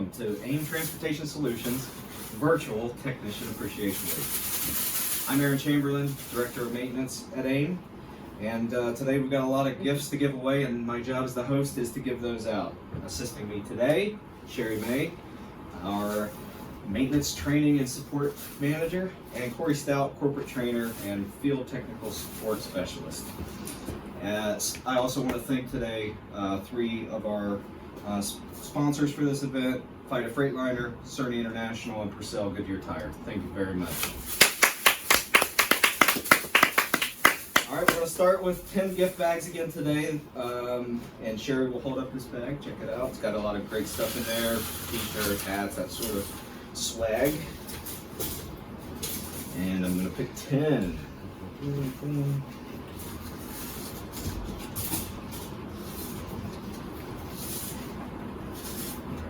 welcome to AIM Transportation Solutions Virtual Technician Appreciation Week. I'm Aaron Chamberlin, Director of Maintenance at AIM, and today we've got a lot of gifts to give away, and my job as the host is to give those out. Assisting me today, Sherry May, our Maintenance Training and Support Manager, and Corey Stout, Corporate Trainer and Field Technical Support Specialist. I also want to thank today three of our sponsors for this event: Fida Freightliner, Cerny International, and Purcell Goodyear Tire. Thank you very much. All right, we're going to start with 10 gift bags again today, and Sherry will hold up this bag. Check it out. It's got a lot of great stuff in there: t-shirts, hats, that sort of swag. And I'm going to pick 10.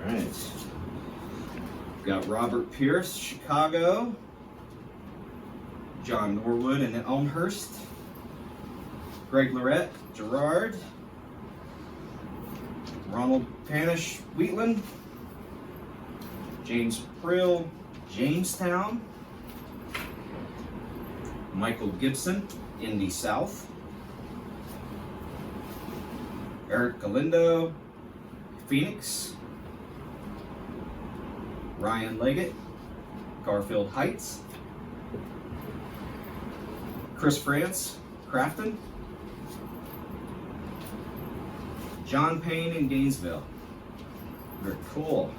All right. We've got Robert Pierce, Chicago. John Norwood in Elmhurst. Greg Lorette, Girard. Ronald Panish, Wheatland. James Prill, Jamestown. Michael Gibson, Indy South. Eric Galindo, Phoenix. Ryan Leggett, Garfield Heights. Chris France, Crafton. John Payne in Gainesville. Very cool.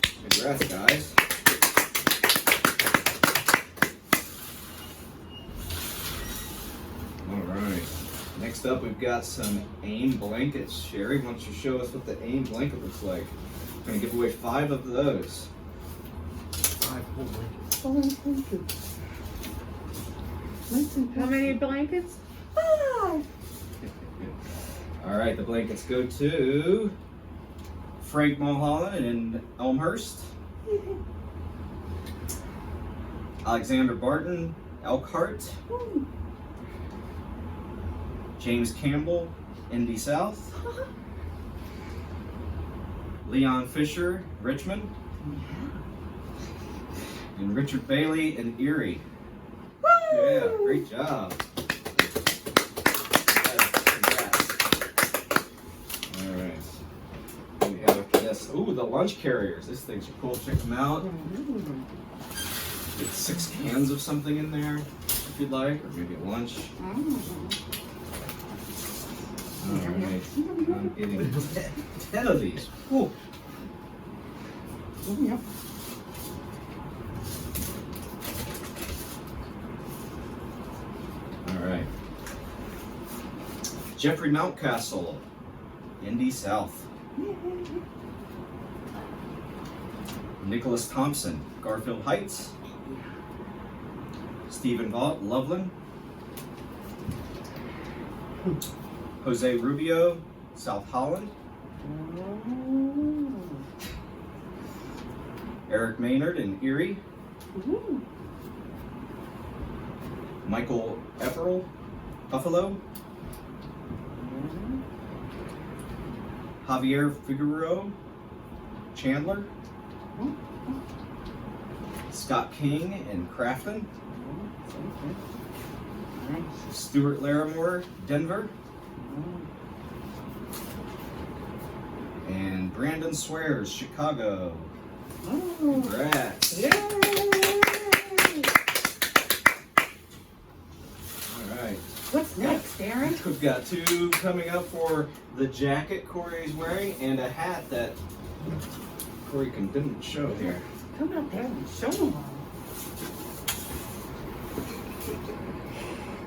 Congrats, guys. All right. Next up, we've got some AIM blankets. Sherry, why don't you show us what the AIM blanket looks like? We're going to give away 5 of those. 5 whole blankets. How many blankets? 5. All right, the blankets go to Frank Mulholland in Elmhurst. Alexander Barton, Elkhart. James Campbell, Indy South. Leon Fisher, Richmond. And Richard Bailey in Erie. Yeah, great job. Ooh, the lunch carriers. These things are cool. Check them out. Get 6 cans of something in there if you'd like, or maybe a lunch. Alright, I'm getting 10 of these. Ooh. Alright. Jeffrey Mountcastle, Indy South. Nicholas Thompson, Garfield Heights. Stephen Vaught, Loveland. Jose Rubio, South Holland. Eric Maynard in Erie. Michael Epperl, Buffalo. Javier Figueroa, Chandler. Scott King in Crafton. Stuart Larimore, Denver. And Brandon Swears, Chicago. Congrats. Alright. What's next, Aaron? We've got 2 coming up for the jacket Corey's wearing and a hat that Corey didn't show here. Come out there and show them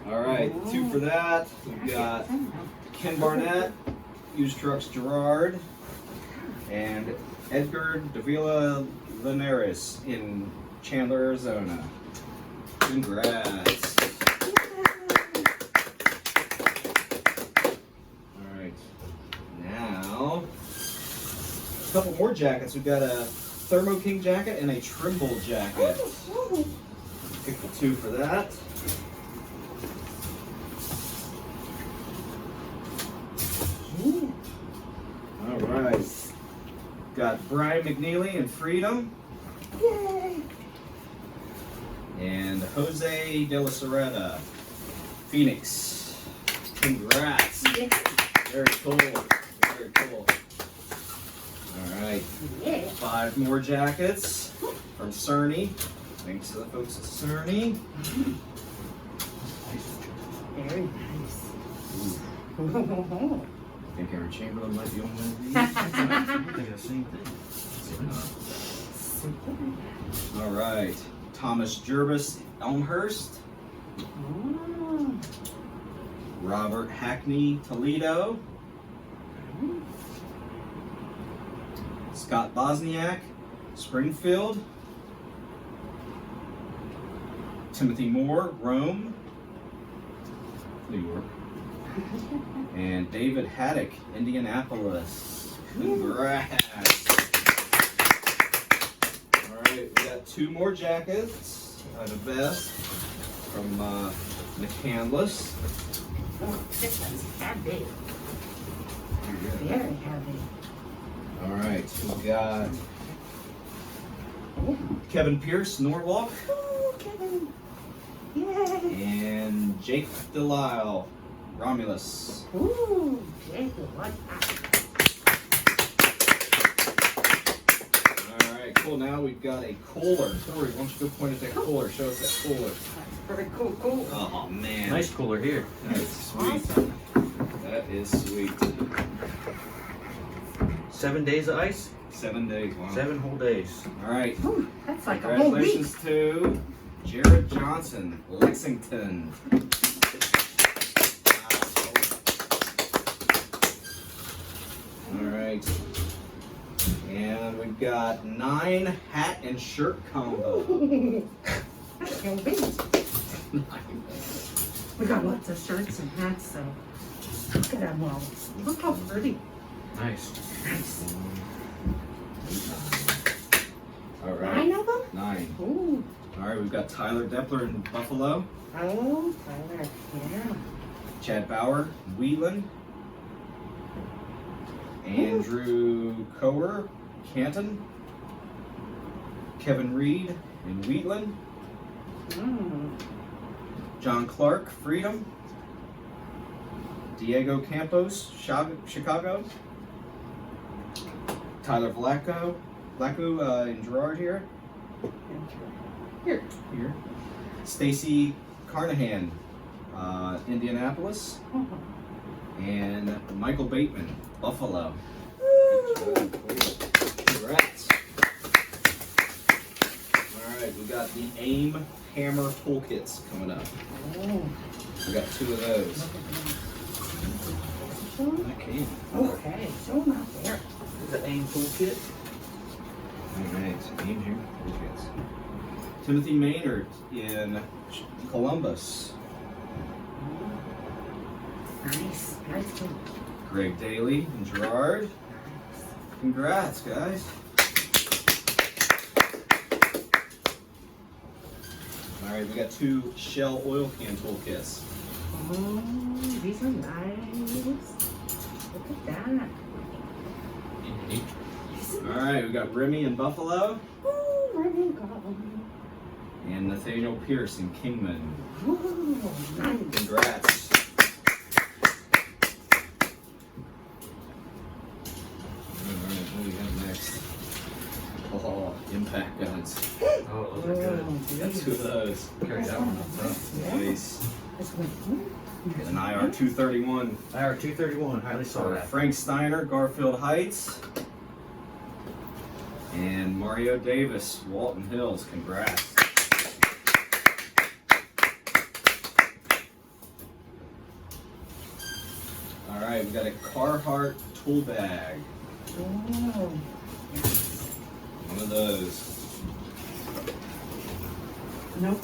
all. Alright, 2 for that. We've got Ken Barnett, Used Trucks Girard, and Edgar Davila Linares in Chandler, Arizona. Congrats. Alright, now a couple more jackets. We've got a Thermo King jacket and a Trimble jacket. Pick the 2 for that. All right. got Brian McNeely in Freedom. Yay! And Jose De La Serreta, Phoenix. Congrats. Yeah. Very cool. Very cool. All right. Yeah. 5 more jackets from Cerny. Thanks to the folks at Cerny. Very nice. I think Aaron Chamberlin might be on one of these. I'm thinking the same thing. All right. Thomas Jervis Elmhurst. Oh. Robert Hackney Toledo. Scott Bosniak Springfield. Timothy Moore Rome, New York. And David Haddock Indianapolis. Congrats. All right, we got 2 more jackets and a vest from McCandless. Oh, this one's heavy. Yeah. Very heavy. All right, we got Oh, Kevin Pierce Norwalk Kevin. Yay. and Jake Delisle Romulus. Ooh, Jake, what that? All right, cool. Now we've got a cooler. Tori, why don't you go point at that cooler? Show us that cooler. Very cool. Oh man, Nice cooler here. That's sweet. Awesome. That is sweet. 7 days of ice. 7 days. Wow. 7 whole days. All right. Ooh, that's like a whole week. Congratulations to Jared Johnson, Lexington. All right. And we've got 9 hat and shirt combo. That's a whole week. We got lots of shirts and hats, so look at them all. Look how pretty. Nice. Nice. All right. 9 of them? 9. Ooh. All right, we've got Tyler Deppler in Buffalo, Oh, Tyler. Yeah. Chad Bauer, Wheatland, Andrew Cower, Canton, Kevin Reed in Wheatland, Mm. John Clark, Freedom, Diego Campos, Chicago, Tyler Vlaco in Gerard here, Here. Stacy Carnahan, Indianapolis, Oh. and Michael Bateman, Buffalo. Woo. Congrats. All right, we got the AIM Hammer Toolkits coming up. Oh. We got 2 of those. Show 'em. Okay. Okay, show them out there. The AIM toolkit. All right, AIM Hammer Toolkits. Timothy Maynard in Columbus. Nice. Nice too. Greg Daly in Gerard. Congrats, guys. All right, we got 2 Shell oil can toolkits. Oh, these are nice. Look at that. All right, we got Remy in Buffalo Oh, where they go? and Nathaniel Pierce in Kingman. Oh, nice. Congrats. All right, what do we have next? Oh, impact guns. Oh, those are good. We got 2 of those. Carry that one up top. Yeah. Nice. This one. An IR 231. IR 231. Highly sought So after. Frank Steiner, Garfield Heights. And Mario Davis, Walton Hills. Congrats. All right, we got a Carhartt tool bag. Oh, yes. One of those. Nope.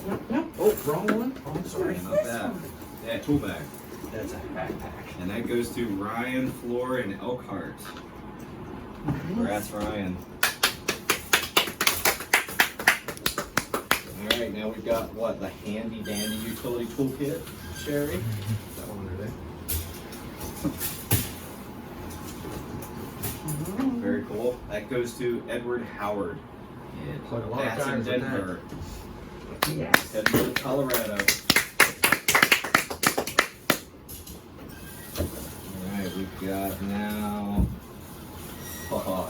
Oh, wrong one. Oh, I'm Sorry, sorry. not that. Yeah, tool bag. That's a backpack. And that goes to Ryan Floor in Elkhart. Congrats, Ryan. All right, now we've got what? The handy dandy utility toolkit, Sherry. That one under there. Very cool. That that goes to Edward Howard. Plug a lot of That's in tires with that. Denver. Yes. Edmond, Colorado. Alright, we've got now,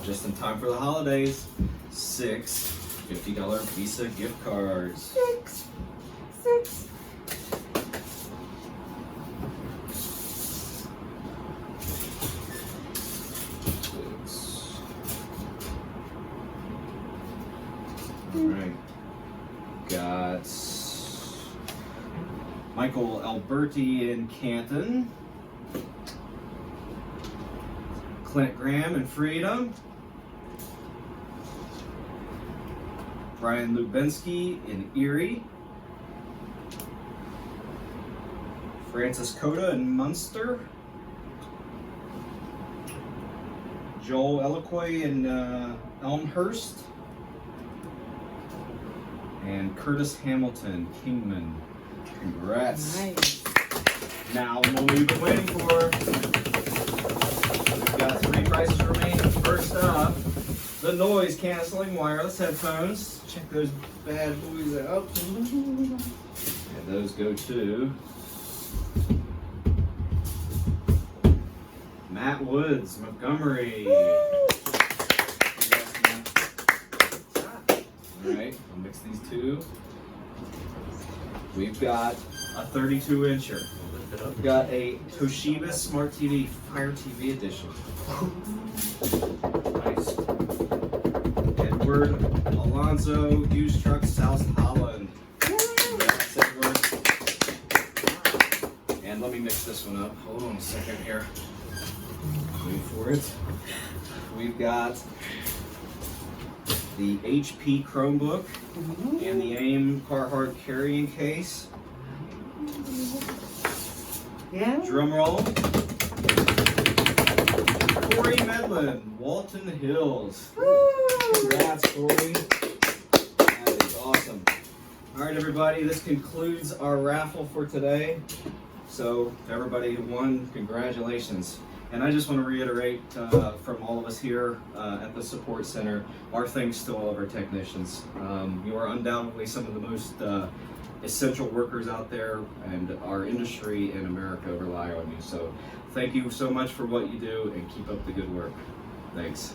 just in time for the holidays, 6 $50 Visa gift cards. Six. Alright. Got Michael Alberti in Canton. Clint Graham in Freedom. Brian Lubinsky in Erie. Francis Coda in Munster. Joel Eloquy in Elmhurst. And Curtis Hamilton, Kingman. Congrats. Nice. Now, what we've been waiting for. We've got 3 prizes remaining. First up, the noise canceling wireless headphones. Check those bad boys out. And those go to Matt Woods, Montgomery. Congrats, Matt. Alright, I'll mix these two. We've got a 32-incher. We've got a Toshiba Smart TV Fire TV Edition. Nice. Edward Alonzo Used Truck South Holland. Congrats, Edward. And let me mix this one up. Hold on a second here. Wait for it. We've got the HP Chromebook and the AIM Carhartt carrying case. Yeah. Drum roll. Corey Medlin, Walton Hills. Congrats, Corey. That is awesome. All right, everybody, this concludes our raffle for today. So, to everybody who won, congratulations. And I just want to reiterate from all of us here at the Support Center, our thanks to all of our technicians. You are undoubtedly some of the most essential workers out there, and our industry in America rely on you. So thank you so much for what you do, and keep up the good work. Thanks.